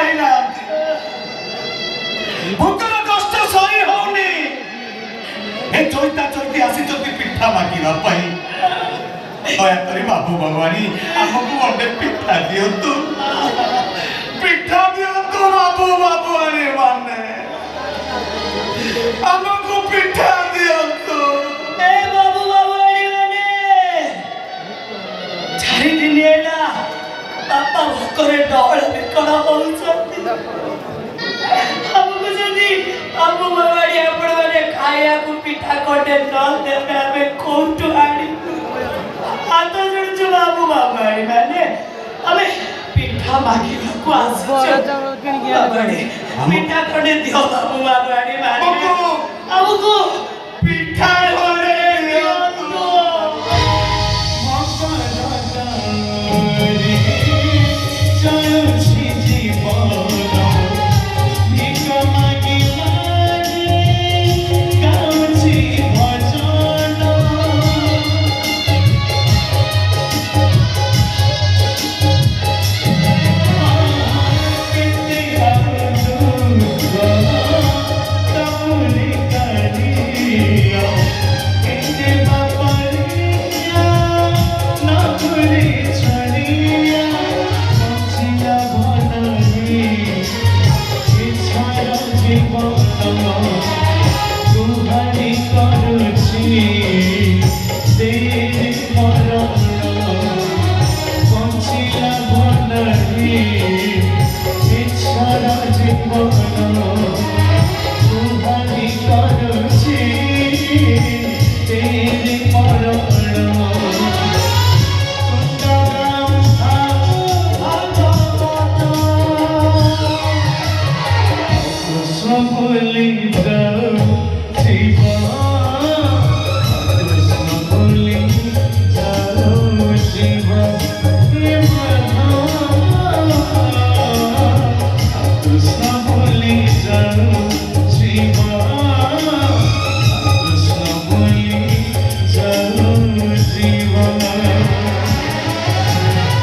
ପାଇନାହାନ୍ତି ଭୋକର କଷ୍ଟ ସହି ହଉନି ଏ ଚୈତା ଚୈତି ଆସିଛନ୍ତି ପିଠା ମାଗିବା ପାଇଁ ଦୟାକରି ବାବୁ ଭଗବାନୀ ଆମକୁ ଗୋଟେ ପିଠା ଦିଅନ୍ତୁ ବାବୁ ଭଗବାନୀ ମାନେ ଆମକୁ ପିଠା ଦିଅନ୍ତୁ ଏ ବାବୁ ଭଗବାନୀ ମାନେ 4 ଦିନ ହେଲା ବାପା ଭୋକରେ ଡହଳ ବିକଳ ହଉଛନ୍ତି ଆମକୁ ଯଦି ବାବୁ ଭଗବାନୀ ଆପଣ ମାନେ ଖାଇବାକୁ ପିଠା ଖଣ୍ଡେ ନ ଦେବେ ଆମେ କୋଉଠୁ ଆଣିବୁ ହାତ ଯୋଡୁଛୁ ବାବୁ ଭଗବାନୀ ମାନେ ଆମେ ପିଠା ମାଗିବାକୁ ଆସିଛୁ ପିଠା ଖଣ୍ଡେ ଦିଅ ବାବୁ ଭଗବାନୀ ମାନେ ଆମକୁ ପିଠା ଖଣ୍ଡେ ଦିଅନ୍ତୁ Holy, the